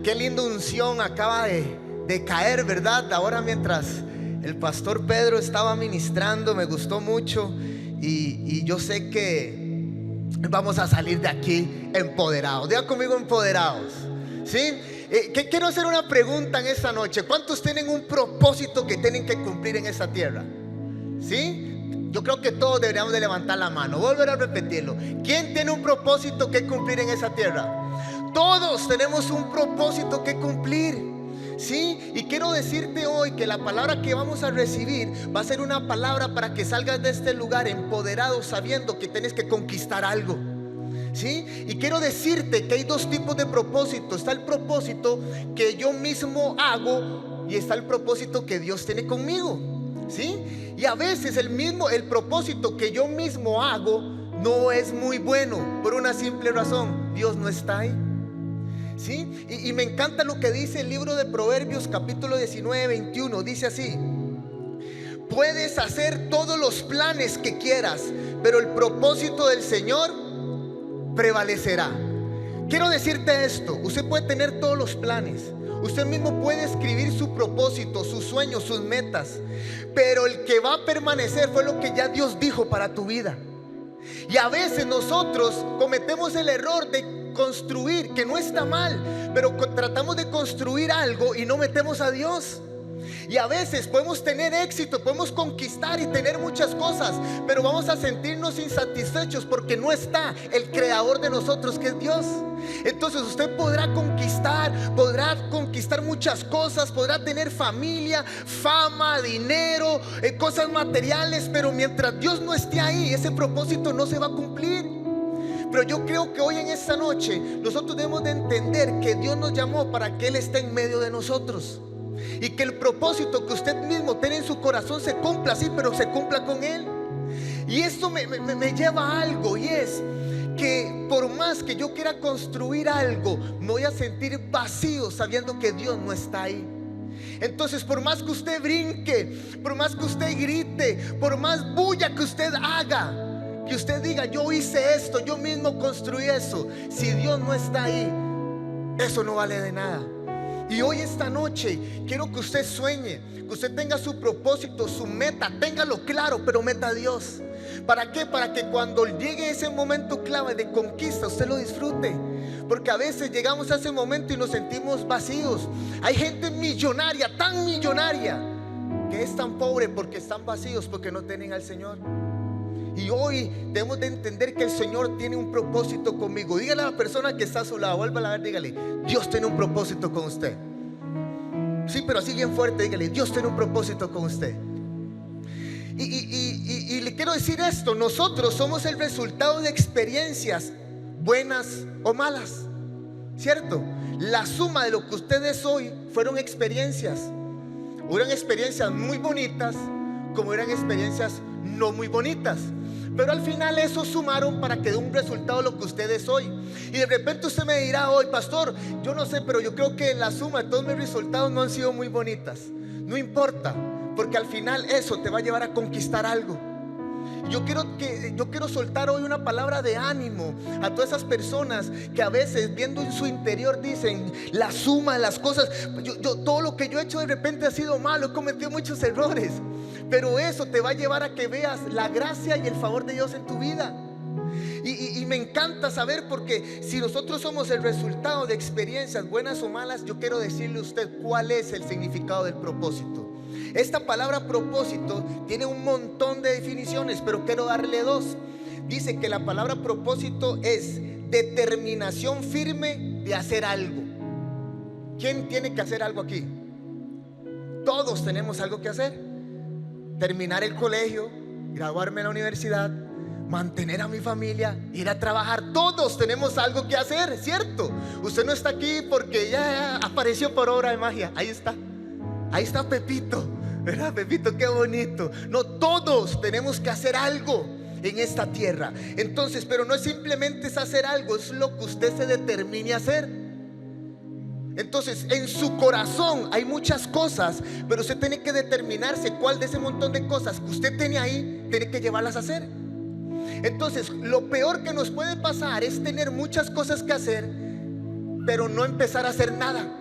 Qué linda unción acaba de caer, ¿verdad? Ahora mientras el pastor Pedro estaba ministrando, me gustó mucho y yo sé que vamos a salir de aquí empoderados. Diga conmigo, empoderados. ¿Sí? Quiero hacer una pregunta en esta noche. ¿Cuántos tienen un propósito que tienen que cumplir en esta tierra? ¿Sí? Yo creo que todos deberíamos de levantar la mano. Volver a repetirlo. ¿Quién tiene un propósito que cumplir en esa tierra? Todos tenemos un propósito que cumplir, ¿sí? Y quiero decirte hoy que la palabra que vamos a recibir va a ser una palabra para que salgas de este lugar empoderado, sabiendo que tienes que conquistar algo, ¿sí? Y quiero decirte que hay dos tipos de propósito. Está el propósito que yo mismo hago y está el propósito que Dios tiene conmigo, ¿sí? Y a veces el propósito que yo mismo hago no es muy bueno, por una simple razón: Dios no está ahí, ¿sí? Y me encanta lo que dice el libro de Proverbios capítulo 19, 21. Dice así: puedes hacer todos los planes que quieras, pero el propósito del Señor prevalecerá. Quiero decirte esto: usted puede tener todos los planes, usted mismo puede escribir su propósito, sus sueños, sus metas, pero el que va a permanecer fue lo que ya Dios dijo para tu vida. Y a veces nosotros cometemos el error de construir, que no está mal, pero tratamos de construir algo y no metemos a Dios. Y a veces podemos tener éxito, podemos conquistar y tener muchas cosas, pero vamos a sentirnos insatisfechos porque no está el creador de nosotros, que es Dios. Entonces usted podrá conquistar muchas cosas, podrá tener familia, fama, dinero, cosas materiales, pero mientras Dios no esté ahí, ese propósito no se va a cumplir. Pero yo creo que hoy en esta noche nosotros debemos de entender que Dios nos llamó para que Él esté en medio de nosotros, y que el propósito que usted mismo tiene en su corazón se cumpla, sí, pero se cumpla con Él. Y esto me lleva a algo, y es que por más que yo quiera construir algo, me voy a sentir vacío sabiendo que Dios no está ahí. Entonces, por más que usted brinque, por más que usted grite, por más bulla que usted haga, que usted diga: yo hice esto, yo mismo construí eso, si Dios no está ahí, eso no vale de nada. Y hoy, esta noche, quiero que usted sueñe, que usted tenga su propósito, su meta, téngalo claro, pero meta a Dios. ¿Para qué? Para que cuando llegue ese momento clave de conquista, usted lo disfrute. Porque a veces llegamos a ese momento y nos sentimos vacíos. Hay gente millonaria, tan millonaria, que es tan pobre porque están vacíos, porque no tienen al Señor. Y hoy debemos de entender que el Señor tiene un propósito conmigo. Dígale a la persona que está a su lado, vuélvala a ver, dígale: Dios tiene un propósito con usted. Sí, pero así bien fuerte, dígale: Dios tiene un propósito con usted. Y le quiero decir esto: nosotros somos el resultado de experiencias buenas o malas, ¿cierto? La suma de lo que ustedes hoy fueron experiencias. Hubieron experiencias muy bonitas, como eran experiencias no muy bonitas, pero al final eso sumaron para que dé un resultado lo que ustedes hoy. Y de repente usted me dirá hoy: pastor, yo no sé, pero yo creo que la suma de todos mis resultados no han sido muy bonitas. No importa, porque al final eso te va a llevar a conquistar algo. Yo quiero soltar hoy una palabra de ánimo a todas esas personas que a veces, viendo en su interior, dicen: la suma de las cosas, todo lo que yo he hecho de repente ha sido malo, he cometido muchos errores. Pero eso te va a llevar a que veas la gracia y el favor de Dios en tu vida. Y me encanta saber, porque si nosotros somos el resultado de experiencias buenas o malas, yo quiero decirle a usted cuál es el significado del propósito. Esta palabra propósito tiene un montón de definiciones, pero quiero darle dos. Dice que la palabra propósito es determinación firme de hacer algo. ¿Quién tiene que hacer algo aquí? Todos tenemos algo que hacer. Terminar el colegio, graduarme en la universidad, mantener a mi familia, ir a trabajar. Todos tenemos algo que hacer, ¿cierto? Usted no está aquí porque ya apareció por obra de magia. Ahí está Pepito, ¿verdad? Pepito, qué bonito. No, todos tenemos que hacer algo en esta tierra. Entonces, pero no es simplemente hacer algo, es lo que usted se determine a hacer. Entonces, en su corazón hay muchas cosas, pero usted tiene que determinarse cuál de ese montón de cosas que usted tiene ahí, tiene que llevarlas a hacer. Entonces, lo peor que nos puede pasar es tener muchas cosas que hacer pero no empezar a hacer nada.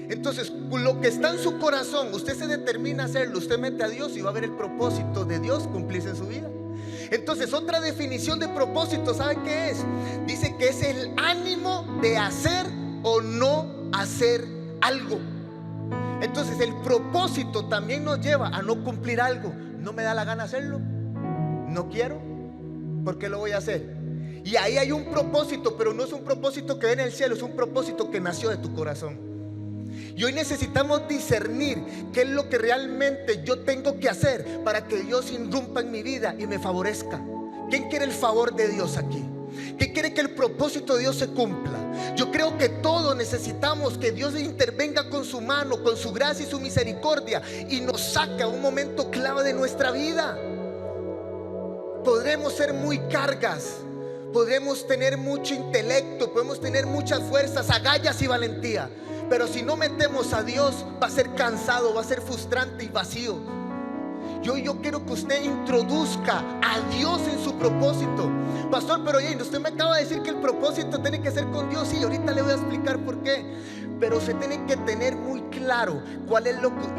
Entonces, lo que está en su corazón, usted se determina a hacerlo, usted mete a Dios y va a ver el propósito de Dios cumplirse en su vida. Entonces, otra definición de propósito, ¿sabe qué es? Dice que es el ánimo de hacer o no hacer algo. Entonces, el propósito también nos lleva a no cumplir algo. No me da la gana hacerlo, no quiero, ¿por qué lo voy a hacer? Y ahí hay un propósito, pero no es un propósito que viene del cielo, es un propósito que nació de tu corazón. Y hoy necesitamos discernir qué es lo que realmente yo tengo que hacer para que Dios irrumpa en mi vida y me favorezca. ¿Quién quiere el favor de Dios aquí? ¿Quién quiere que el propósito de Dios se cumpla? Yo creo que todos necesitamos que Dios intervenga con su mano, con su gracia y su misericordia, y nos saque a un momento clave de nuestra vida. Podremos ser muy cargas, podremos tener mucho intelecto, podemos tener muchas fuerzas, agallas y valentía, pero si no metemos a Dios, va a ser cansado, va a ser frustrante y vacío. Yo quiero que usted introduzca a Dios en su propósito. Pastor, pero oye, usted me acaba de decir que el propósito tiene que ser con Dios. Sí, ahorita le voy a explicar por qué. Pero usted tiene que tener muy claro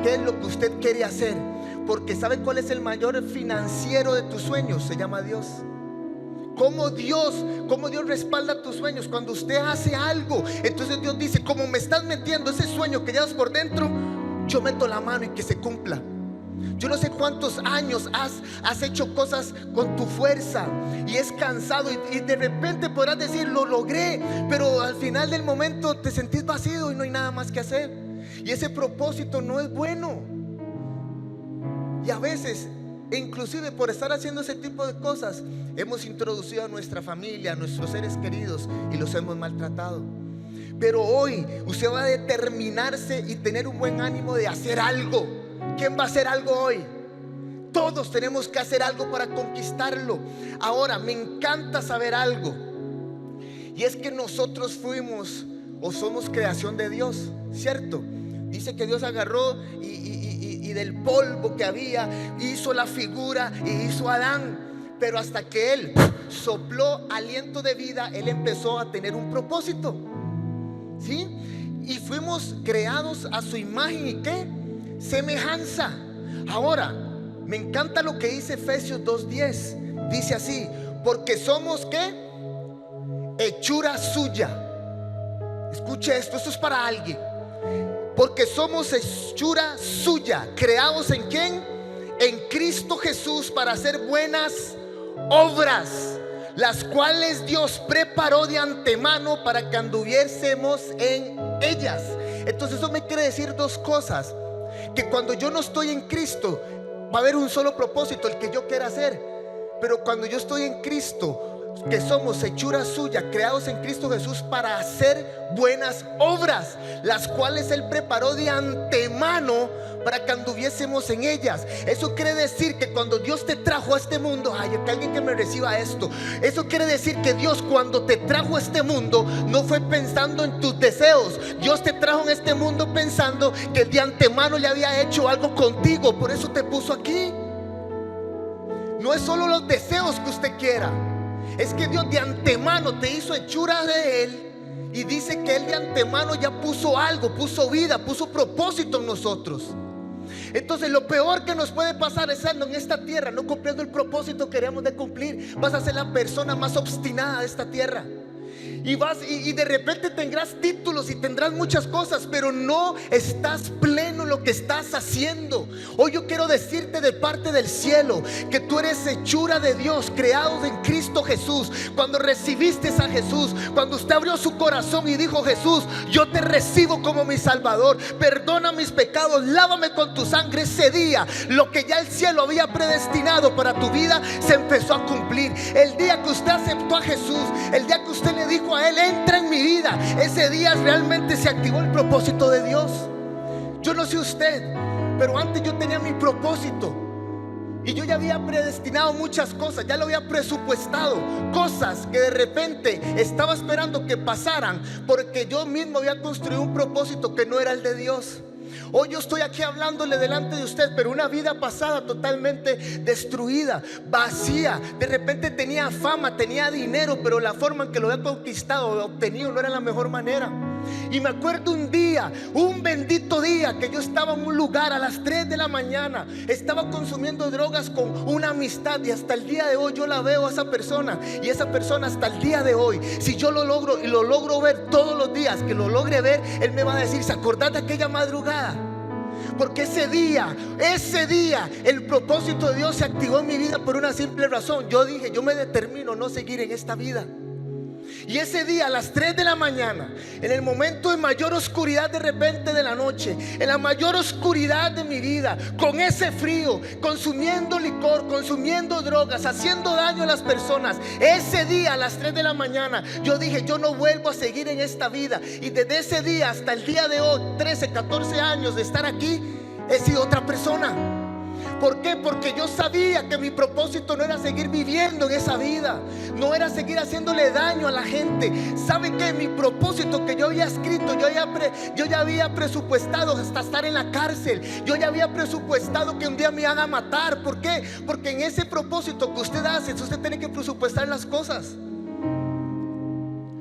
qué es lo que usted quiere hacer. Porque ¿sabe cuál es el mayor financiero de tus sueños? Se llama Dios. ¿Cómo Dios respalda tus sueños? Cuando usted hace algo, entonces Dios dice: como me estás metiendo ese sueño que llevas por dentro, yo meto la mano y que se cumpla. Yo no sé cuántos años has hecho cosas con tu fuerza y es cansado, y de repente podrás decir: lo logré, pero al final del momento te sentís vacío y no hay nada más que hacer. Y ese propósito no es bueno. Y a veces, inclusive por estar haciendo ese tipo de cosas, hemos introducido a nuestra familia, a nuestros seres queridos, y los hemos maltratado. Pero hoy usted va a determinarse y tener un buen ánimo de hacer algo. ¿Quién va a hacer algo hoy? Todos tenemos que hacer algo para conquistarlo. Ahora, me encanta saber algo, y es que nosotros fuimos o somos creación de Dios, ¿cierto? Dice que Dios agarró y del polvo que había hizo la figura y hizo a Adán. Pero hasta que Él sopló aliento de vida, Él empezó a tener un propósito, ¿sí? Y fuimos creados a su imagen y ¿qué? Semejanza. Ahora, me encanta lo que dice Efesios 2:10. Dice así: porque somos ¿qué? Hechura suya. Escuche esto es para alguien. Porque somos hechura suya, creados ¿en quién? En Cristo Jesús, para hacer buenas obras, las cuales Dios preparó de antemano para que anduviésemos en ellas. Entonces eso me quiere decir dos cosas: que cuando yo no estoy en Cristo, va a haber un solo propósito, el que yo quiera hacer. Pero cuando yo estoy en Cristo, que somos hechura suya, creados en Cristo Jesús para hacer buenas obras, las cuales Él preparó de antemano para que anduviésemos en ellas. Eso quiere decir que cuando Dios te trajo a este mundo, ay, que alguien que me reciba esto. Eso quiere decir que Dios, cuando te trajo a este mundo, no fue pensando en tus deseos. Dios te trajo en este mundo pensando que de antemano le había hecho algo contigo. Por eso te puso aquí. No es solo los deseos que usted quiera, es que Dios de antemano te hizo hechura de Él. Y dice que Él de antemano ya puso algo, puso vida, puso propósito en nosotros. Entonces lo peor que nos puede pasar es estando en esta tierra, no cumpliendo el propósito que queremos de cumplir. Vas a ser la persona más obstinada de esta tierra. Y de repente tendrás títulos y tendrás muchas cosas, pero no estás pleno en lo que estás haciendo. Hoy yo quiero decirte de parte del cielo que tú eres hechura de Dios, creados en Cristo Jesús. Cuando recibiste a Jesús, cuando usted abrió su corazón y dijo: Jesús, yo te recibo como mi Salvador, perdona mis pecados, lávame con tu sangre. Ese día, lo que ya el cielo había predestinado para tu vida se empezó a cumplir. El día que usted aceptó a Jesús, el día que usted le dijo a Él: entra en mi vida, ese día realmente se activó el propósito de Dios. Yo no sé usted, pero antes yo tenía mi propósito y yo ya había predestinado muchas cosas, ya lo había presupuestado, cosas que de repente estaba esperando que pasaran, porque yo mismo había construido un propósito que no era el de Dios. Hoy yo estoy aquí hablándole delante de usted, pero una vida pasada totalmente destruida, vacía. De repente tenía fama, tenía dinero, pero la forma en que lo había conquistado o obtenido no era la mejor manera. Y me acuerdo un día, un bendito día, que yo estaba en un lugar a las 3 de la mañana. Estaba consumiendo drogas con una amistad, y hasta el día de hoy yo la veo a esa persona. Y esa persona hasta el día de hoy, si yo lo logro y lo logro ver todos los días, que lo logre ver, él me va a decir: ¿se acordás de aquella madrugada? Porque ese día, el propósito de Dios se activó en mi vida por una simple razón. Yo dije: yo me determino no seguir en esta vida. Y ese día a las 3 de la mañana, en el momento de mayor oscuridad de repente de la noche, en la mayor oscuridad de mi vida, con ese frío, consumiendo licor, consumiendo drogas, haciendo daño a las personas, ese día a las 3 de la mañana yo dije: yo no vuelvo a seguir en esta vida. Y desde ese día hasta el día de hoy, 13, 14 años de estar aquí, he sido otra persona. ¿Por qué? Porque yo sabía que mi propósito no era seguir viviendo en esa vida, no era seguir haciéndole daño a la gente. ¿Sabe qué? Mi propósito que yo había escrito, yo ya había presupuestado hasta estar en la cárcel. Yo ya había presupuestado que un día me iban a matar. ¿Por qué? Porque en ese propósito que usted hace, usted tiene que presupuestar las cosas.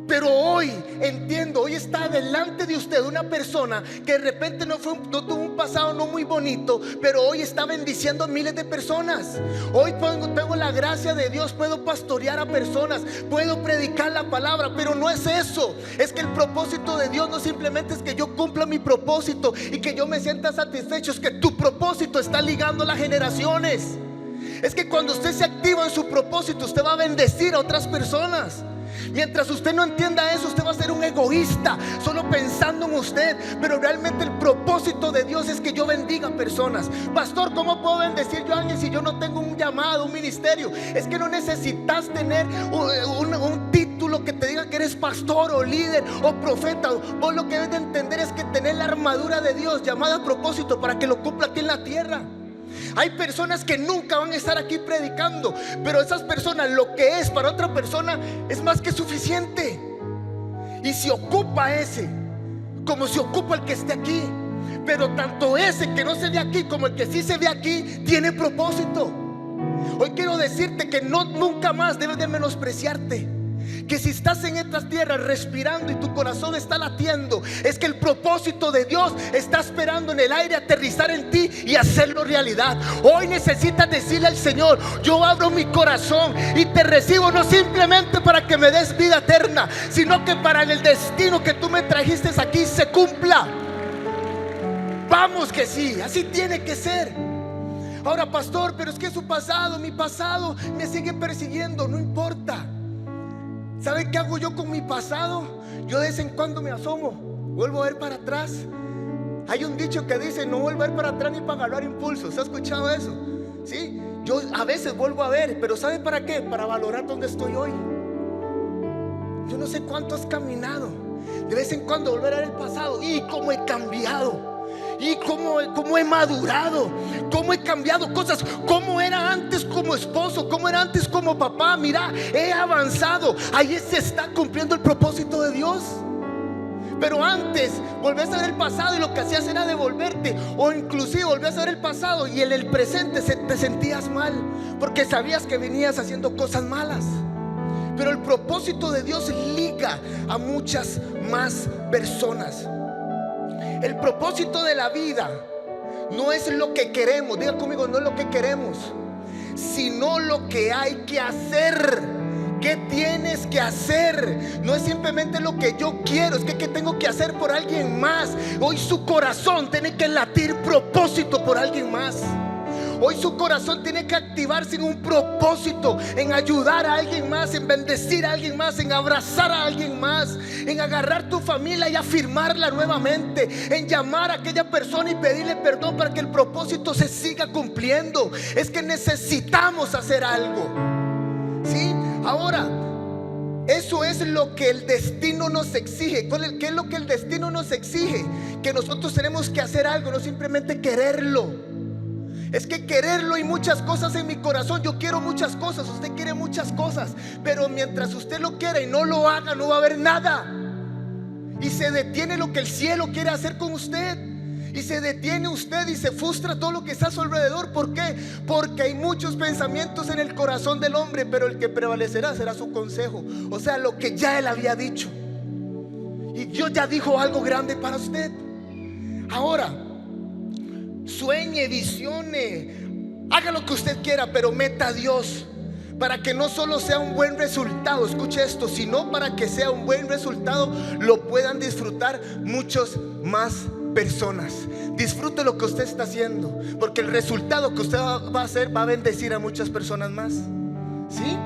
Pero hoy entiendo, hoy está delante de usted una persona que de repente no tuvo un pasado no muy bonito, pero hoy está bendiciendo a miles de personas. Hoy tengo la gracia de Dios, puedo pastorear a personas, puedo predicar la palabra. Pero no es eso, es que el propósito de Dios no simplemente es que yo cumpla mi propósito y que yo me sienta satisfecho, es que tu propósito está ligando las generaciones. Es que cuando usted se activa en su propósito, usted va a bendecir a otras personas. Mientras usted no entienda eso, usted va a ser un egoísta, solo pensando en usted. Pero realmente el propósito de Dios es que yo bendiga a personas. Pastor, ¿cómo puedo bendecir yo a alguien si yo no tengo un llamado, un ministerio? Es que no necesitas tener un título que te diga que eres pastor o líder o profeta. Vos lo que debes de entender es que tener la armadura de Dios llamada a propósito para que lo cumpla aquí en la tierra. Hay personas que nunca van a estar aquí predicando, pero esas personas, lo que es para otra persona es más que suficiente. Y se ocupa ese como se ocupa el que esté aquí. Pero tanto ese que no se ve aquí como el que sí se ve aquí tiene propósito. Hoy quiero decirte que nunca más debes de menospreciarte. Que si estás en estas tierras respirando y tu corazón está latiendo, es que el propósito de Dios está esperando en el aire aterrizar en ti y hacerlo realidad. Hoy necesitas decirle al Señor: yo abro mi corazón y te recibo, no simplemente para que me des vida eterna, sino que para el destino que tú me trajiste aquí se cumpla. Vamos que sí, así tiene que ser. Ahora, pastor, pero es que su pasado, mi pasado me sigue persiguiendo. No importa. ¿Sabe qué hago yo con mi pasado? Yo de vez en cuando me asomo, vuelvo a ver para atrás. Hay un dicho que dice: no vuelvo a ver para atrás ni para agarrar impulsos. ¿Se ha escuchado eso? Sí, yo a veces vuelvo a ver, pero ¿sabe para qué? Para valorar dónde estoy hoy. Yo no sé cuánto has caminado. De vez en cuando volver a ver el pasado y cómo he cambiado. Y cómo he madurado, cómo he cambiado cosas, cómo era antes como esposo, cómo era antes como papá. Mira, he avanzado. Ahí se está cumpliendo el propósito de Dios. Pero antes volvías a ver el pasado y lo que hacías era devolverte, o inclusive volvías a ver el pasado y en el presente te sentías mal, porque sabías que venías haciendo cosas malas. Pero el propósito de Dios liga a muchas más personas. El propósito de la vida no es lo que queremos, diga conmigo, no es lo que queremos, sino lo que hay que hacer. ¿Qué tienes que hacer? No es simplemente lo que yo quiero, es que ¿qué tengo que hacer por alguien más? Hoy su corazón tiene que latir propósito por alguien más. Hoy su corazón tiene que activarse en un propósito, en ayudar a alguien más, en bendecir a alguien más, en abrazar a alguien más, en agarrar tu familia y afirmarla nuevamente, en llamar a aquella persona y pedirle perdón para que el propósito se siga cumpliendo. Es que necesitamos hacer algo, ¿sí? Ahora, eso es lo que el destino nos exige. ¿Qué es lo que el destino nos exige? Que nosotros tenemos que hacer algo, no simplemente quererlo. Es que quererlo y muchas cosas en mi corazón. Yo quiero muchas cosas, usted quiere muchas cosas, pero mientras usted lo quiera y no lo haga, no va a haber nada. Y se detiene lo que el cielo quiere hacer con usted. Y se detiene usted y se frustra todo lo que está a su alrededor. ¿Por qué? Porque hay muchos pensamientos en el corazón del hombre, pero el que prevalecerá será su consejo. O sea, lo que ya él había dicho. Y Dios ya dijo algo grande para usted. Ahora, sueñe, visione, haga lo que usted quiera, pero meta a Dios, para que no solo sea un buen resultado, escuche esto, sino para que sea un buen resultado, lo puedan disfrutar muchos más personas. Disfrute lo que usted está haciendo, porque el resultado que usted va a hacer va a bendecir a muchas personas más. ¿Sí?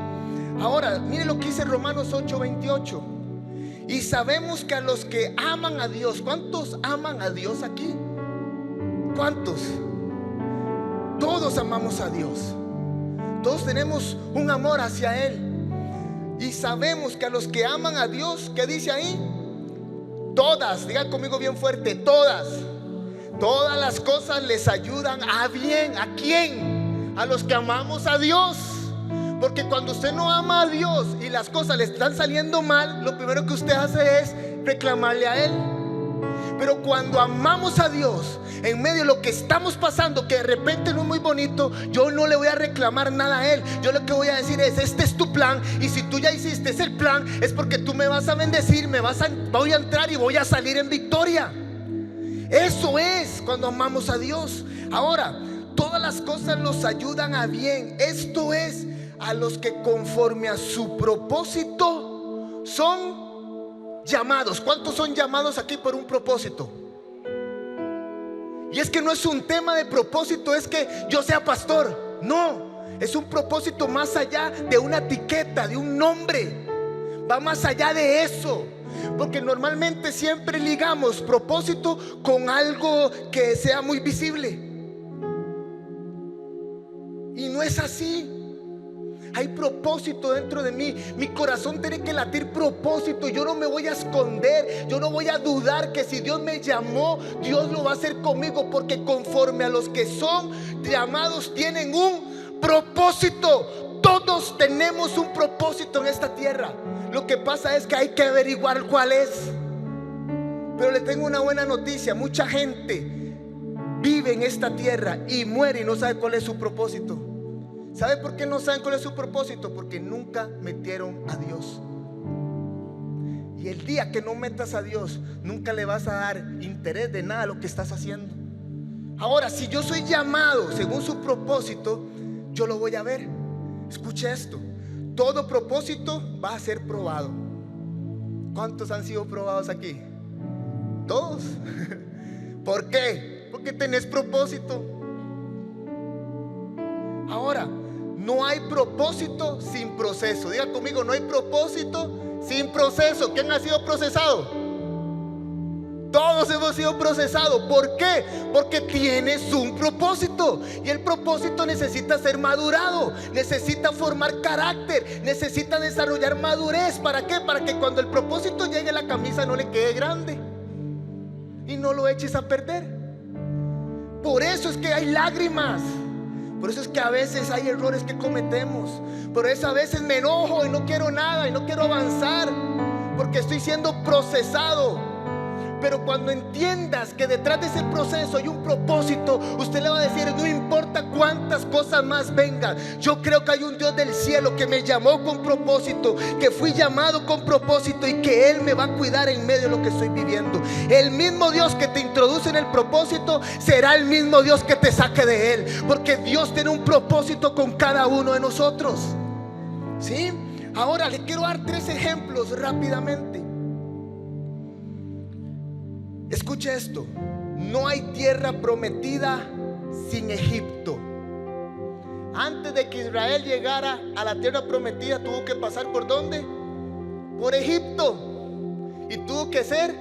Ahora, mire lo que dice Romanos 8:28. Y sabemos que a los que aman a Dios, ¿cuántos aman a Dios aquí? ¿Cuántos? Todos amamos a Dios. Todos tenemos un amor hacia Él. Y sabemos que a los que aman a Dios, ¿qué dice ahí? Todas, digan conmigo bien fuerte, todas las cosas les ayudan a bien. ¿A quién? A los que amamos a Dios. Porque cuando usted no ama a Dios y las cosas le están saliendo mal, lo primero que usted hace es reclamarle a Él. Pero cuando amamos a Dios, en medio de lo que estamos pasando, que de repente no es muy bonito, yo no le voy a reclamar nada a Él. Yo lo que voy a decir es: este es tu plan, y si tú ya hiciste ese plan, es porque tú me vas a bendecir, voy a entrar y voy a salir en victoria. Eso es cuando amamos a Dios. Ahora, todas las cosas nos ayudan a bien. Esto es, a los que conforme a su propósito son llamados. ¿Cuántos son llamados aquí por un propósito? Y es que no es un tema de propósito, es que yo sea pastor. No, es un propósito más allá de una etiqueta, de un nombre. Va más allá de eso. Porque normalmente siempre ligamos propósito con algo que sea muy visible. Y no es así. Hay propósito dentro de mí. Mi corazón tiene que latir propósito. Yo no me voy a esconder. Yo no voy a dudar que si Dios me llamó, Dios lo va a hacer conmigo. Porque conforme a los que son llamados tienen un propósito. Todos tenemos un propósito en esta tierra. Lo que pasa es que hay que averiguar cuál es. Pero le tengo una buena noticia. Mucha gente vive en esta tierra y muere y no sabe cuál es su propósito. ¿Sabe por qué no saben cuál es su propósito? Porque nunca metieron a Dios. Y el día que no metas a Dios, nunca le vas a dar interés de nada a lo que estás haciendo. Ahora, si yo soy llamado según su propósito, yo lo voy a ver. Escuche esto: todo propósito va a ser probado. ¿Cuántos han sido probados aquí? Todos. ¿Por qué? Porque tenés propósito. Ahora, no hay propósito sin proceso. Diga conmigo: no hay propósito sin proceso. ¿Quién ha sido procesado? Todos hemos sido procesados. ¿Por qué? Porque tienes un propósito. Y el propósito necesita ser madurado, necesita formar carácter, necesita desarrollar madurez. ¿Para qué? Para que cuando el propósito llegue, la camisa no le quede grande y no lo eches a perder. Por eso es que hay lágrimas. Por eso es que a veces hay errores que cometemos. Por eso a veces me enojo y no quiero nada y no quiero avanzar, porque estoy siendo procesado. Pero cuando entiendas que detrás de ese proceso hay un propósito, usted le va a decir: no importa cuántas cosas más vengan, yo creo que hay un Dios del cielo que me llamó con propósito, que fui llamado con propósito, y que Él me va a cuidar en medio de lo que estoy viviendo. El mismo Dios que te introduce en el propósito será el mismo Dios que te saque de él, porque Dios tiene un propósito con cada uno de nosotros. ¿Sí? Ahora le quiero dar 3 ejemplos rápidamente. Escuche esto: no hay tierra prometida sin Egipto. Antes de que Israel llegara a la tierra prometida, tuvo que pasar ¿por dónde? Por Egipto. Y tuvo que ser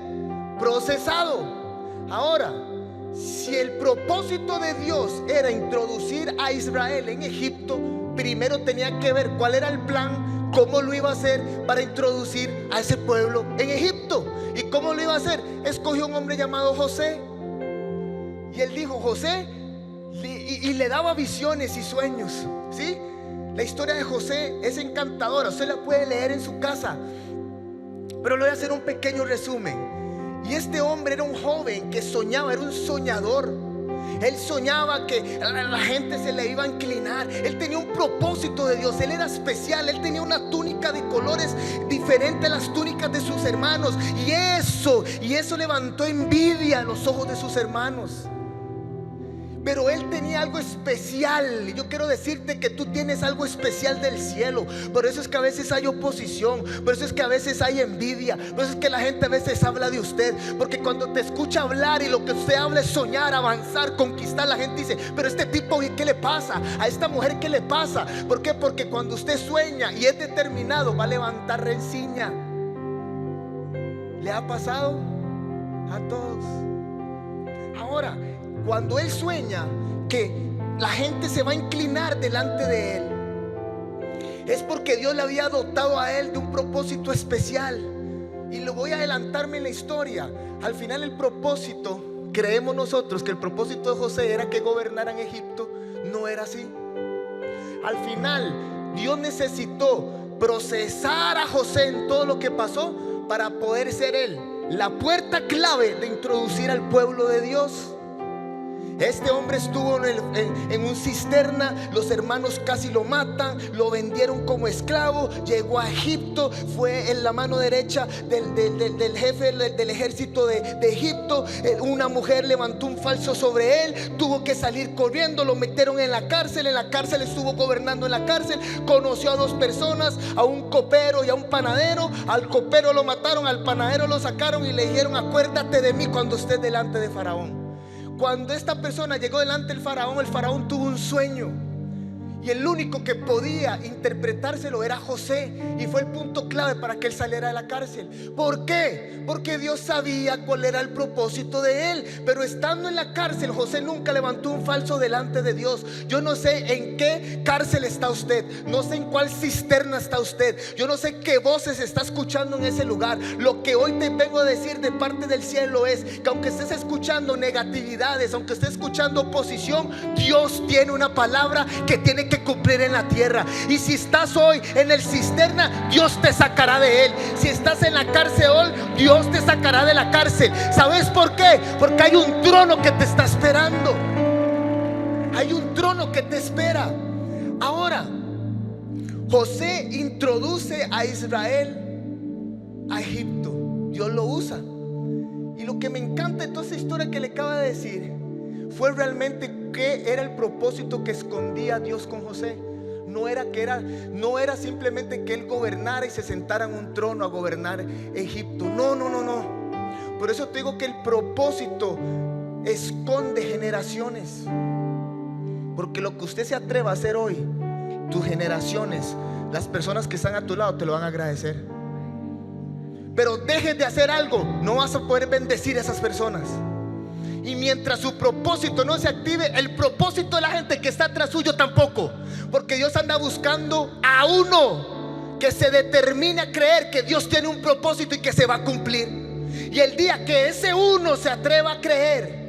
procesado. Ahora, si el propósito de Dios era introducir a Israel en Egipto, primero tenía que ver cuál era el plan, cómo lo iba a hacer para introducir a ese pueblo en Egipto. ¿Y cómo lo iba a hacer? Escogió un hombre llamado José. Y él dijo: José, y le daba visiones y sueños. ¿Sí? La historia de José es encantadora, usted la puede leer en su casa, pero le voy a hacer un pequeño resumen. Y este hombre era un joven que soñaba, era un soñador. Él soñaba que la gente se le iba a inclinar. Él tenía un propósito de Dios. Él era especial. Él tenía una túnica de colores diferente a las túnicas de sus hermanos. Y eso levantó envidia a los ojos de sus hermanos. Pero él tenía algo especial. Y yo quiero decirte que tú tienes algo especial del cielo. Por eso es que a veces hay oposición. Por eso es que a veces hay envidia. Por eso es que la gente a veces habla de usted. Porque cuando te escucha hablar y lo que usted habla es soñar, avanzar, conquistar, la gente dice: pero este tipo, ¿qué le pasa? A esta mujer, ¿qué le pasa? ¿Por qué? Porque cuando usted sueña y es determinado, va a levantar rencilla. ¿Le ha pasado? A todos. Ahora, cuando él sueña que la gente se va a inclinar delante de él, es porque Dios le había dotado a él de un propósito especial. Y lo voy a adelantarme en la historia. Al final el propósito, creemos nosotros que el propósito de José era que gobernaran Egipto. No era así. Al final Dios necesitó procesar a José en todo lo que pasó para poder ser él la puerta clave de introducir al pueblo de Dios. Este hombre estuvo en un cisterna. Los hermanos casi lo matan. Lo vendieron como esclavo. Llegó a Egipto. Fue en la mano derecha del jefe del ejército de Egipto. Una mujer levantó un falso sobre él. Tuvo que salir corriendo. Lo metieron en la cárcel. En la cárcel estuvo gobernando en la cárcel. Conoció a dos personas, a un copero y a un panadero. Al copero lo mataron, al panadero lo sacaron y le dijeron: acuérdate de mí cuando estés delante de Faraón. Cuando esta persona llegó delante del faraón, el faraón tuvo un sueño. Y el único que podía interpretárselo era José. Y fue el punto clave para que él saliera de la cárcel. ¿Por qué? Porque Dios sabía cuál era el propósito de él. Pero estando en la cárcel, José nunca levantó un falso delante de Dios. Yo no sé en qué cárcel está usted. No sé en cuál cisterna está usted. Yo no sé qué voces está escuchando en ese lugar. Lo que hoy te vengo a decir de parte del cielo es que aunque estés escuchando negatividades, aunque estés escuchando oposición, Dios tiene una palabra que tiene que cumplir en la tierra. Y si estás hoy en el cisterna, Dios te sacará de él. Si estás en la cárcel hoy, Dios te sacará de la cárcel. ¿Sabes por qué? Porque hay un trono que te está esperando. Hay un trono que te espera. Ahora, José introduce a Israel a Egipto. Dios lo usa. Y lo que me encanta de toda esa historia que le acaba de decir fue realmente qué era el propósito que escondía Dios con José. No era simplemente que él gobernara y se sentara en un trono a gobernar Egipto. No. Por eso te digo que el propósito esconde generaciones. Porque lo que usted se atreva a hacer hoy, tus generaciones, las personas que están a tu lado te lo van a agradecer. Pero dejes de hacer algo, no vas a poder bendecir a esas personas. Y mientras su propósito no se active, el propósito de la gente que está atrás suyo tampoco. Porque Dios anda buscando a uno que se determine a creer que Dios tiene un propósito y que se va a cumplir. Y el día que ese uno se atreva a creer,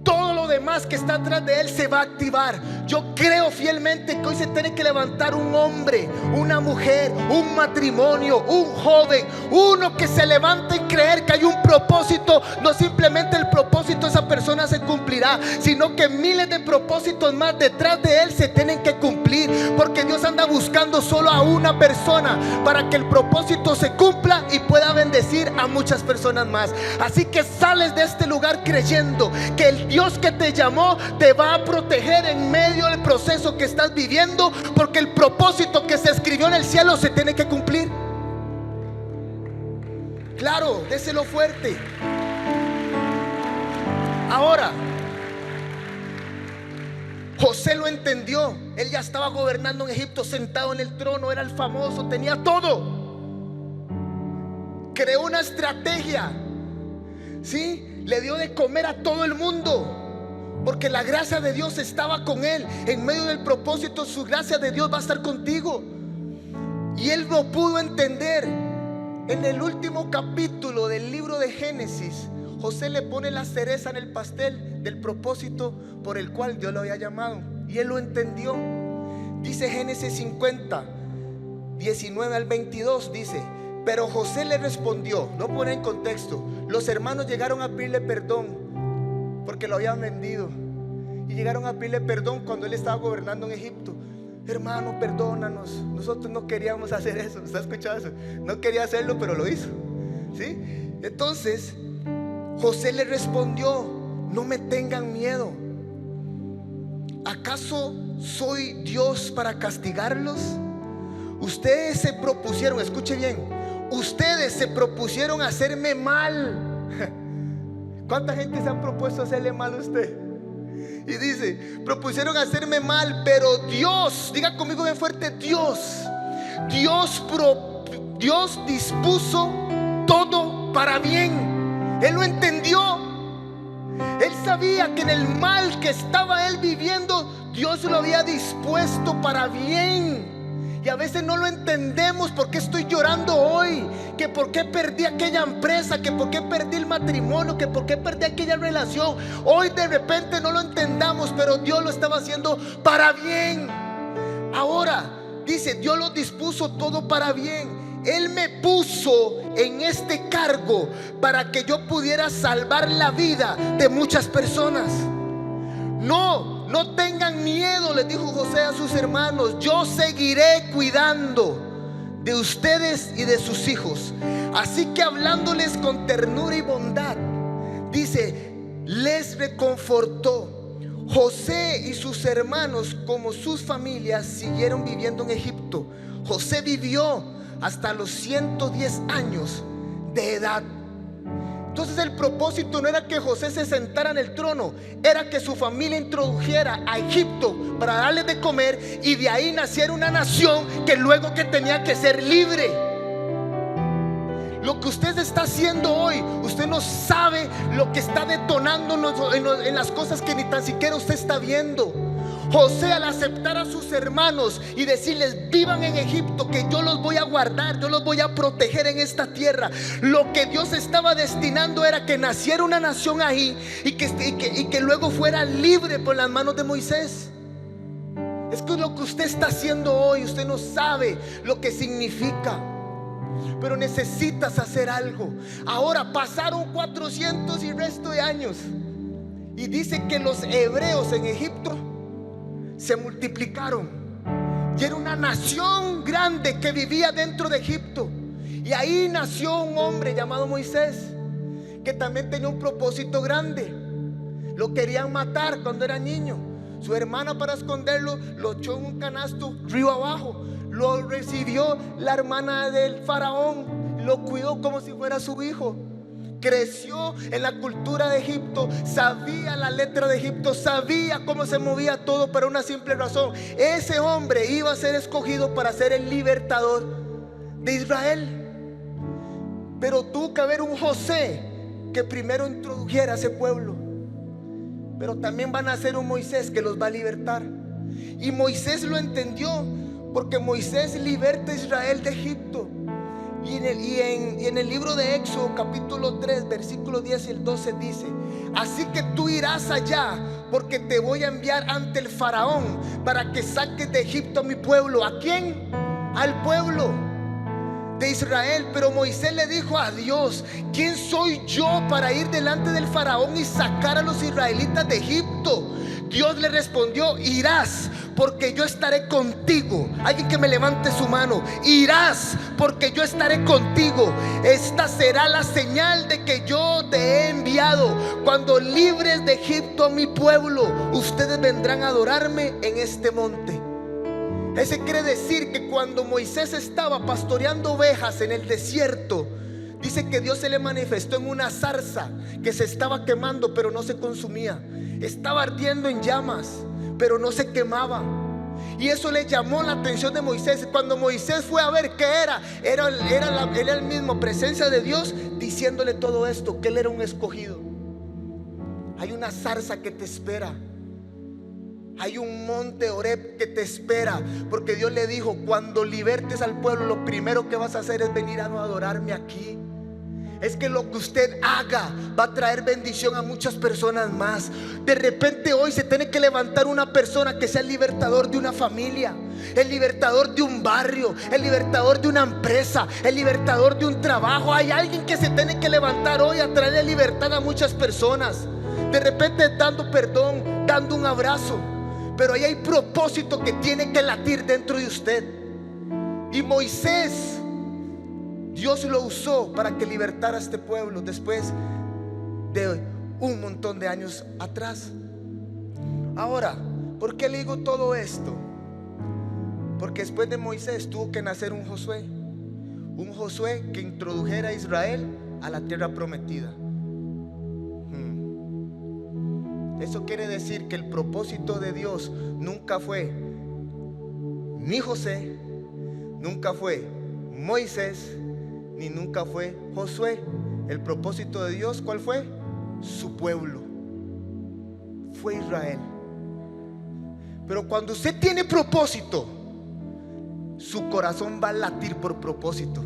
todo lo demás que está atrás de él se va a activar. Yo creo fielmente que hoy se tiene que levantar un hombre, una mujer, un matrimonio, un joven, uno que se levante y creer que hay un propósito. No simplemente el propósito de esa persona se cumplirá, sino que miles de propósitos más detrás de él se tienen que cumplir. Porque Dios anda buscando solo a una persona para que el propósito se cumpla y pueda bendecir a muchas personas más. Así que sales de este lugar creyendo que el Dios que te llamó te va a proteger en medio del proceso que estás viviendo, porque el propósito que se escribió en el cielo se tiene que cumplir. Claro, déselo fuerte. Ahora, José lo entendió. Él ya estaba gobernando en Egipto, sentado en el trono, era el famoso, tenía todo. Creó una estrategia, ¿sí? Le dio de comer a todo el mundo, porque la gracia de Dios estaba con él. En medio del propósito, su gracia de Dios va a estar contigo. Y él lo pudo entender. En el último capítulo del libro de Génesis, José le pone la cereza en el pastel del propósito por el cual Dios lo había llamado. Y él lo entendió. Dice Génesis 50, 19 al 22, dice: pero José le respondió, lo pone en contexto: Los hermanos llegaron a pedirle perdón porque lo habían vendido. Y llegaron a pedirle perdón cuando él estaba gobernando en Egipto. Hermano, perdónanos, nosotros no queríamos hacer eso. ¿Está escuchando eso? No quería hacerlo, pero lo hizo, ¿sí? Entonces José le respondió: no me tengan miedo. ¿Acaso soy Dios para castigarlos? Ustedes se propusieron, escuche bien, ustedes se propusieron hacerme mal. ¿Cuánta gente se ha propuesto hacerle mal a usted? Y dice, propusieron hacerme mal, pero Dios, diga conmigo bien fuerte, Dios dispuso todo para bien. Él lo entendió. Él sabía que en el mal que estaba él viviendo, Dios lo había dispuesto para bien. Y a veces no lo entendemos. ¿Por qué estoy llorando hoy? Que por qué perdí aquella empresa, que por qué perdí el matrimonio, que por qué perdí aquella relación. Hoy de repente no lo entendamos, pero Dios lo estaba haciendo para bien. Ahora dice, Dios lo dispuso todo para bien. Él me puso en este cargo para que yo pudiera salvar la vida de muchas personas. No tengan miedo, les dijo José a sus hermanos. Yo seguiré cuidando de ustedes y de sus hijos. Así que hablándoles con ternura y bondad, dice, les reconfortó. José y sus hermanos, como sus familias, siguieron viviendo en Egipto. José vivió hasta los 110 años de edad. Entonces el propósito no era que José se sentara en el trono, era que su familia introdujera a Egipto para darles de comer, y de ahí naciera una nación que luego que tenía que ser libre. Lo que usted está haciendo hoy, usted no sabe lo que está detonando en las cosas que ni tan siquiera usted está viendo. José, al aceptar a sus hermanos y decirles, vivan en Egipto, que yo los voy a guardar, yo los voy a proteger en esta tierra, lo que Dios estaba destinando era que naciera una nación ahí y que luego fuera libre por las manos de Moisés. Es que lo que usted está haciendo hoy, usted no sabe lo que significa, pero necesitas hacer algo. Ahora pasaron 400 y resto de años, y dice que los hebreos en Egipto se multiplicaron, y era una nación grande que vivía dentro de Egipto. Y ahí nació un hombre llamado Moisés, que también tenía un propósito grande. Lo querían matar cuando era niño. Su hermana, para esconderlo, lo echó en un canasto río abajo. Lo recibió la hermana del faraón, lo cuidó como si fuera su hijo. Creció en la cultura de Egipto, sabía la letra de Egipto, sabía cómo se movía todo, por una simple razón: ese hombre iba a ser escogido para ser el libertador de Israel. Pero tuvo que haber un José que primero introdujera a ese pueblo. Pero también van a ser un Moisés que los va a libertar. Y Moisés lo entendió, porque Moisés liberta a Israel de Egipto. Y en el libro de Éxodo capítulo 3 versículo 10 y el 12 dice: así que tú irás allá, porque te voy a enviar ante el faraón para que saques de Egipto a mi pueblo. ¿A quién? Al pueblo de Israel. Pero Moisés le dijo a Dios: ¿quién soy yo para ir delante del faraón y sacar a los israelitas de Egipto? Dios le respondió: irás, porque yo estaré contigo. Alguien que me levante su mano. Irás, porque yo estaré contigo. Esta será la señal de que yo te he enviado. Cuando libres de Egipto a mi pueblo, ustedes vendrán a adorarme en este monte. Ese quiere decir que cuando Moisés estaba pastoreando ovejas en el desierto, dice que Dios se le manifestó en una zarza que se estaba quemando, pero no se consumía. Estaba ardiendo en llamas, pero no se quemaba. Y eso le llamó la atención de Moisés. Cuando Moisés fue a ver qué era el mismo presencia de Dios diciéndole todo esto, que él era un escogido. Hay una zarza que te espera. Hay un monte Horeb que te espera, porque Dios le dijo: cuando libertes al pueblo, lo primero que vas a hacer es venir a adorarme aquí. Es que lo que usted haga va a traer bendición a muchas personas más. De repente hoy se tiene que levantar una persona que sea el libertador de una familia, el libertador de un barrio, el libertador de una empresa, el libertador de un trabajo. Hay alguien que se tiene que levantar hoy a traerle libertad a muchas personas. De repente dando perdón, dando un abrazo. Pero ahí hay propósito que tiene que latir dentro de usted. Y Moisés, Dios lo usó para que libertara a este pueblo después de un montón de años atrás. Ahora, ¿por qué le digo todo esto? Porque después de Moisés tuvo que nacer un Josué que introdujera a Israel a la tierra prometida. Eso quiere decir que el propósito de Dios nunca fue ni José, nunca fue Moisés, ni nunca fue Josué. El propósito de Dios, ¿cuál fue? Su pueblo. Fue Israel. Pero cuando usted tiene propósito, su corazón va a latir por propósito.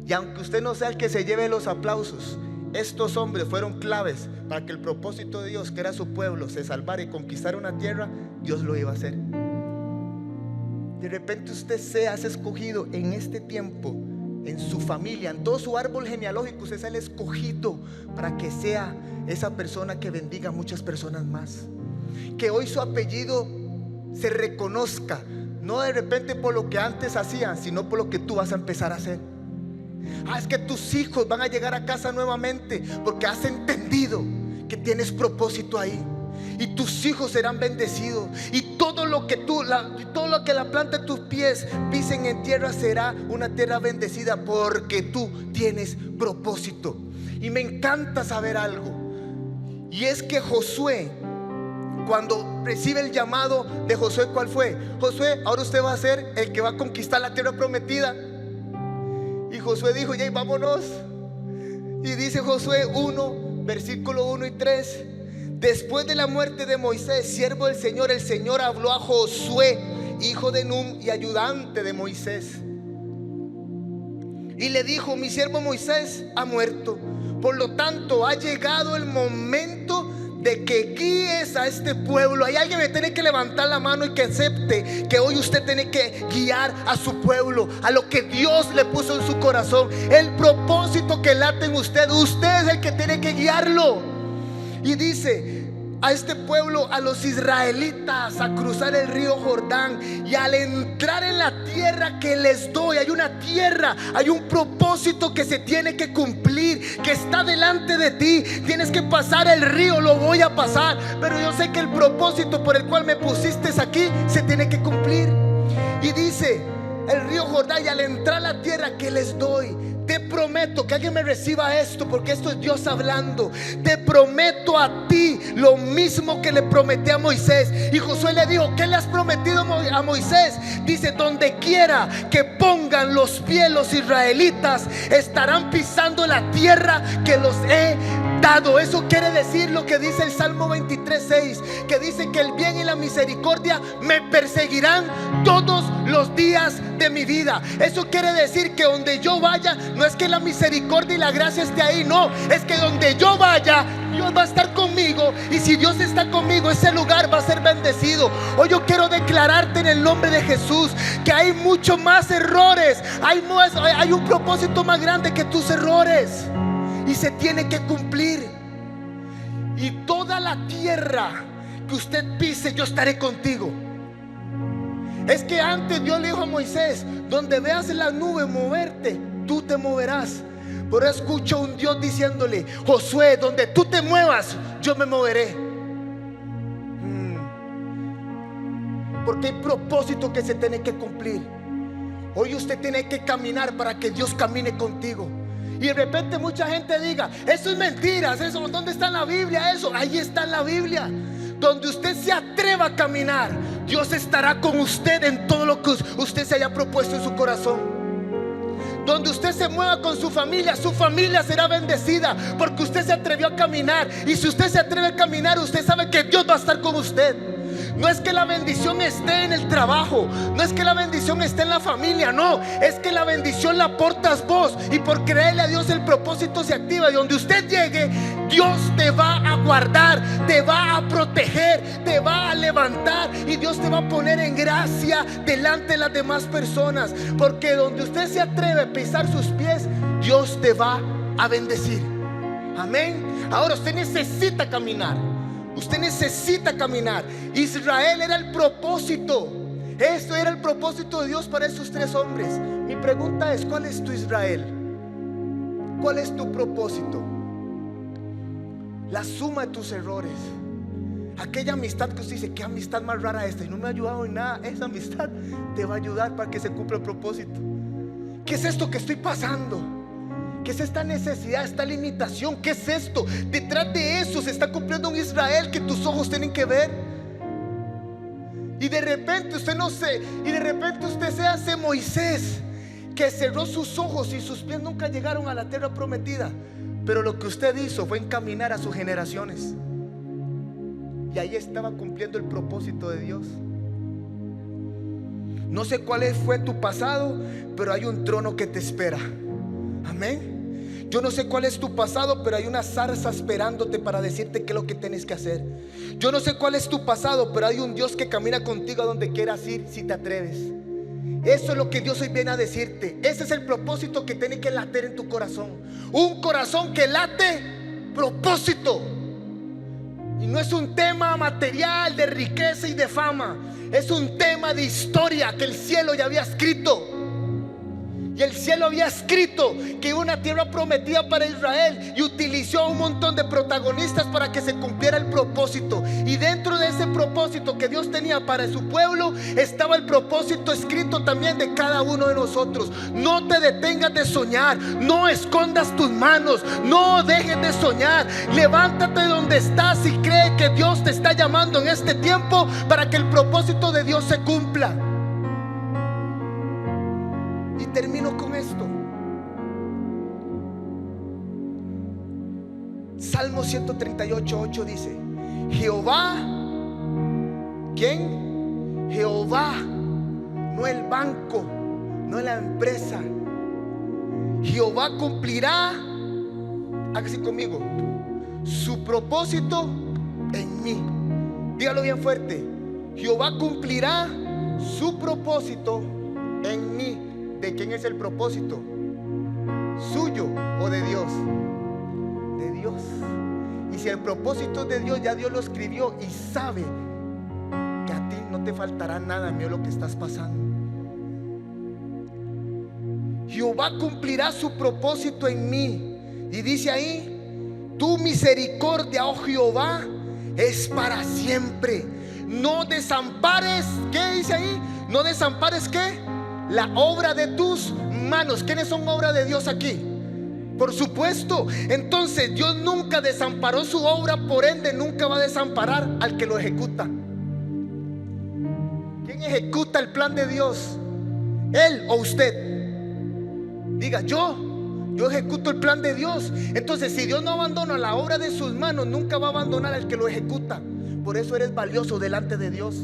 Y aunque usted no sea el que se lleve los aplausos, estos hombres fueron claves para que el propósito de Dios, que era su pueblo, se salvara y conquistara una tierra. Dios lo iba a hacer. De repente usted sea escogido en este tiempo, en su familia, en todo su árbol genealógico. Usted es el escogido para que sea esa persona que bendiga a muchas personas más. Que hoy su apellido se reconozca, no de repente por lo que antes hacían, sino por lo que tú vas a empezar a hacer. Es que tus hijos van a llegar a casa nuevamente porque has entendido que tienes propósito ahí. Y tus hijos serán bendecidos. Y todo lo que la planta de tus pies pisen en tierra será una tierra bendecida, porque tú tienes propósito. Y me encanta saber algo, y es que Josué, cuando recibe el llamado de Josué, ¿cuál fue? Josué, ahora usted va a ser el que va a conquistar la tierra prometida. Y Josué dijo: ya, vámonos. Y dice Josué 1, versículo 1 y 3: después de la muerte de Moisés, siervo del Señor, el Señor habló a Josué, hijo de Nun y ayudante de Moisés, y le dijo: mi siervo Moisés ha muerto, por lo tanto ha llegado el momento de que guíes a este pueblo. Hay alguien que tiene que levantar la mano y que acepte que hoy usted tiene que guiar a su pueblo, a lo que Dios le puso en su corazón, el propósito que late en usted. Usted es el que tiene que guiarlo. Y dice a este pueblo, a los israelitas, a cruzar el río Jordán, y al entrar en la tierra que les doy. Hay una tierra, hay un propósito que se tiene que cumplir, que está delante de ti. Tienes que pasar el río, lo voy a pasar, pero yo sé que el propósito por el cual me pusiste aquí se tiene que cumplir. Y dice el río Jordán, y al entrar a la tierra que les doy, te prometo, que alguien me reciba esto, porque esto es Dios hablando. Te prometo a ti lo mismo que le prometí a Moisés. Y Josué le dijo: ¿qué le has prometido a Moisés? Dice: donde quiera que pongan los pies los israelitas, estarán pisando la tierra que los he dado. Eso quiere decir lo que dice el Salmo 23:6, que dice que el bien y la misericordia me perseguirán todos los días de mi vida. Eso quiere decir que donde yo vaya, no es que la misericordia y la gracia esté ahí, no, es que donde yo vaya, Dios va a estar conmigo. Y si Dios está conmigo, ese lugar va a ser bendecido. Hoy yo quiero declararte en el nombre de Jesús que hay mucho más errores, hay un propósito más grande que tus errores, y se tiene que cumplir. Y toda la tierra que usted pise, yo estaré contigo. Es que antes Dios le dijo a Moisés: donde veas la nube moverte, tú te moverás. Pero escucho un Dios diciéndole: Josué, donde tú te muevas, yo me moveré. Porque hay propósito que se tiene que cumplir. Hoy usted tiene que caminar para que Dios camine contigo. Y de repente mucha gente diga: eso es mentiras, eso, ¿dónde está en la Biblia eso? Ahí está en la Biblia. Donde usted se atreva a caminar, Dios estará con usted en todo lo que usted se haya propuesto en su corazón. Donde usted se mueva con su familia será bendecida, porque usted se atrevió a caminar. Y si usted se atreve a caminar, usted sabe que Dios va a estar con usted. No es que la bendición esté en el trabajo, no es que la bendición esté en la familia, no, es que la bendición la aportas vos, y por creerle a Dios el propósito se activa. Y donde usted llegue, Dios te va a guardar, te va a proteger, te va a levantar, y Dios te va a poner en gracia delante de las demás personas, porque donde usted se atreve a pisar sus pies, Dios te va a bendecir. Amén. Ahora usted necesita caminar. Usted necesita caminar. Israel era el propósito. Esto era el propósito de Dios para esos tres hombres. Mi pregunta es: ¿cuál es tu Israel? ¿Cuál es tu propósito? La suma de tus errores. Aquella amistad que usted dice: qué amistad más rara esta, y no me ha ayudado en nada. Esa amistad te va a ayudar para que se cumpla el propósito. ¿Qué es esto que estoy pasando? ¿Qué es esta necesidad, esta limitación? ¿Qué es esto? Detrás de eso se está cumpliendo un Israel que tus ojos tienen que ver. Y de repente usted no sé, y de repente usted se hace Moisés, que cerró sus ojos y sus pies nunca llegaron a la tierra prometida, pero lo que usted hizo fue encaminar a sus generaciones, y ahí estaba cumpliendo el propósito de Dios. No sé cuál fue tu pasado, pero hay un trono que te espera. Amén. Yo no sé cuál es tu pasado, pero hay una zarza esperándote para decirte qué es lo que tienes que hacer. Yo no sé cuál es tu pasado, pero hay un Dios que camina contigo a donde quieras ir, si te atreves. Eso es lo que Dios hoy viene a decirte. Ese es el propósito que tiene que latir en tu corazón. Un corazón que late propósito. Y no es un tema material de riqueza y de fama. Es un tema de historia que el cielo ya había escrito. Y el cielo había escrito que iba una tierra prometida para Israel, y utilizó a un montón de protagonistas para que se cumpliera el propósito. Y dentro de ese propósito que Dios tenía para su pueblo estaba el propósito escrito también de cada uno de nosotros. No te detengas de soñar, no escondas tus manos, no dejes de soñar. Levántate donde estás y cree que Dios te está llamando en este tiempo para que el propósito de Dios se cumpla. Y termino con esto. Salmo 138:8 dice: Jehová, ¿quién? Jehová, no el banco, no la empresa. Jehová cumplirá, hágase conmigo, su propósito en mí. Dígalo bien fuerte: Jehová cumplirá su propósito en mí. ¿De quién es el propósito? ¿Suyo o de Dios? De Dios. Y si el propósito es de Dios, ya Dios lo escribió y sabe que a ti no te faltará nada, mío, lo que estás pasando. Jehová cumplirá su propósito en mí. Y dice ahí: tu misericordia, oh Jehová, es para siempre. No desampares, ¿qué dice ahí? No desampares, ¿qué? La obra de tus manos. ¿Quiénes son obra de Dios aquí? Por supuesto. Entonces Dios nunca desamparó su obra, por ende nunca va a desamparar al que lo ejecuta. ¿Quién ejecuta el plan de Dios? ¿Él o usted? Diga: yo ejecuto el plan de Dios. Entonces, si Dios no abandona la obra de sus manos, nunca va a abandonar al que lo ejecuta. Por eso eres valioso delante de Dios.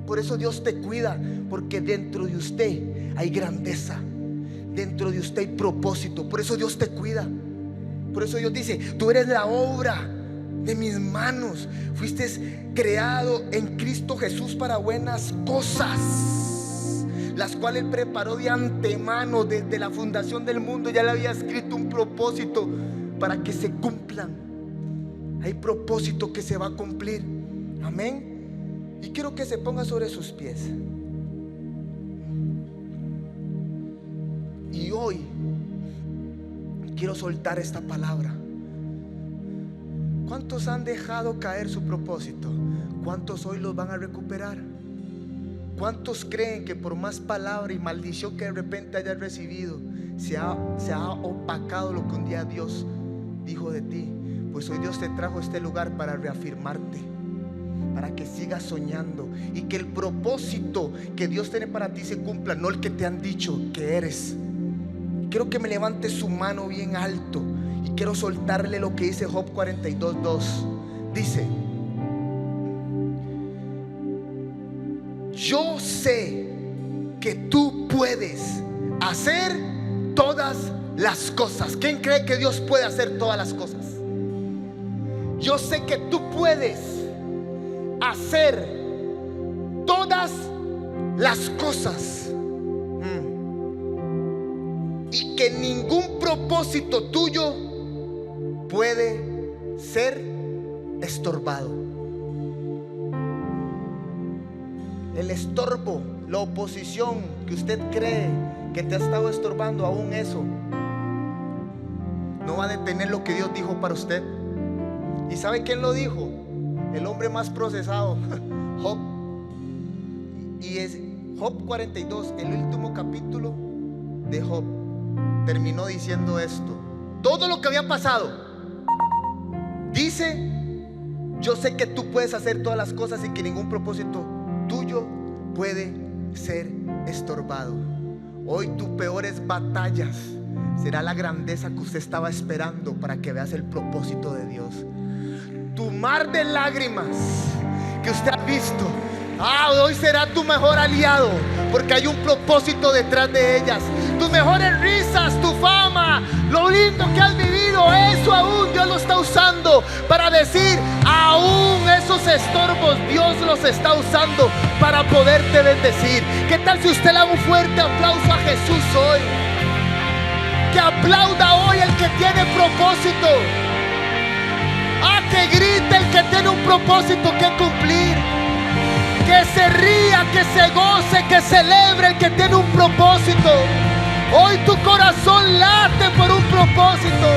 Por eso Dios te cuida, porque dentro de usted hay grandeza, dentro de usted hay propósito. Por eso Dios te cuida. Por eso Dios dice: tú eres la obra de mis manos. Fuiste creado en Cristo Jesús para buenas cosas, las cuales Él preparó de antemano. Desde la fundación del mundo ya le había escrito un propósito para que se cumplan. Hay propósito que se va a cumplir. Amén. Y quiero que se ponga sobre sus pies. Y hoy quiero soltar esta palabra. ¿Cuántos han dejado caer su propósito? ¿Cuántos hoy los van a recuperar? ¿Cuántos creen que por más palabra y maldición que de repente hayas recibido, se ha opacado lo que un día Dios dijo de ti? Pues hoy Dios te trajo a este lugar para reafirmarte, para que sigas soñando y que el propósito que Dios tiene para ti se cumpla, no el que te han dicho que eres. Quiero que me levante su mano bien alto y quiero soltarle lo que dice Job 42:2. Dice: yo sé que tú puedes hacer todas las cosas. ¿Quién cree que Dios puede hacer todas las cosas? Yo sé que tú puedes hacer todas las cosas, y que ningún propósito tuyo puede ser estorbado. El estorbo, la oposición que usted cree que te ha estado estorbando, aún eso no va a detener lo que Dios dijo para usted. ¿Y sabe quién lo dijo? El hombre más procesado, Job. Y es Job 42, el último capítulo de Job, terminó diciendo esto. Todo lo que había pasado, dice: yo sé que tú puedes hacer todas las cosas y que ningún propósito tuyo puede ser estorbado. Hoy tus peores batallas será la grandeza que usted estaba esperando para que veas el propósito de Dios. Tu mar de lágrimas que usted ha visto, hoy será tu mejor aliado, porque hay un propósito detrás de ellas. Tus mejores risas, tu fama, lo lindo que has vivido, eso aún Dios lo está usando para decir: aún esos estorbos Dios los está usando para poderte bendecir. ¿Qué tal si usted le da un fuerte aplauso a Jesús hoy? Que aplauda hoy el que tiene propósito. Que grite el que tiene un propósito que cumplir. Que se ría, que se goce, que celebre el que tiene un propósito. Hoy tu corazón late por un propósito,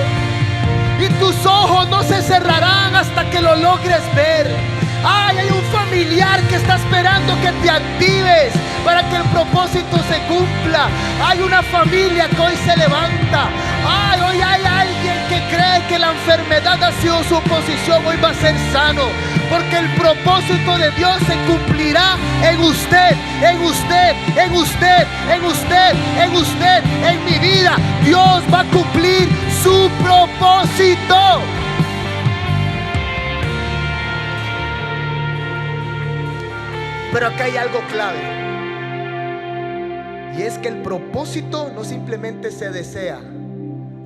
y tus ojos no se cerrarán hasta que lo logres ver. Hay un familiar que está esperando que te actives para que el propósito se cumpla. Hay una familia que hoy se levanta. Hoy hay alguien que cree que la enfermedad ha sido su oposición. Hoy va a ser sano, porque el propósito de Dios se cumplirá en usted, en usted, en usted, en usted, en usted, en mi vida. Dios va a cumplir su propósito. Pero acá hay algo clave, y es que el propósito no simplemente se desea,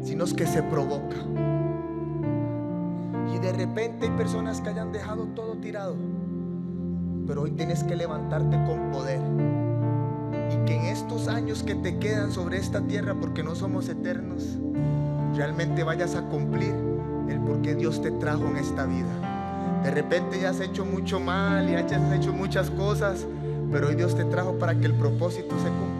sino es que se provoca. Y de repente hay personas que hayan dejado todo tirado, pero hoy tienes que levantarte con poder, y que en estos años que te quedan sobre esta tierra, porque no somos eternos, realmente vayas a cumplir el por qué Dios te trajo en esta vida. De repente ya has hecho mucho mal y has hecho muchas cosas, pero hoy Dios te trajo para que el propósito se cumpla.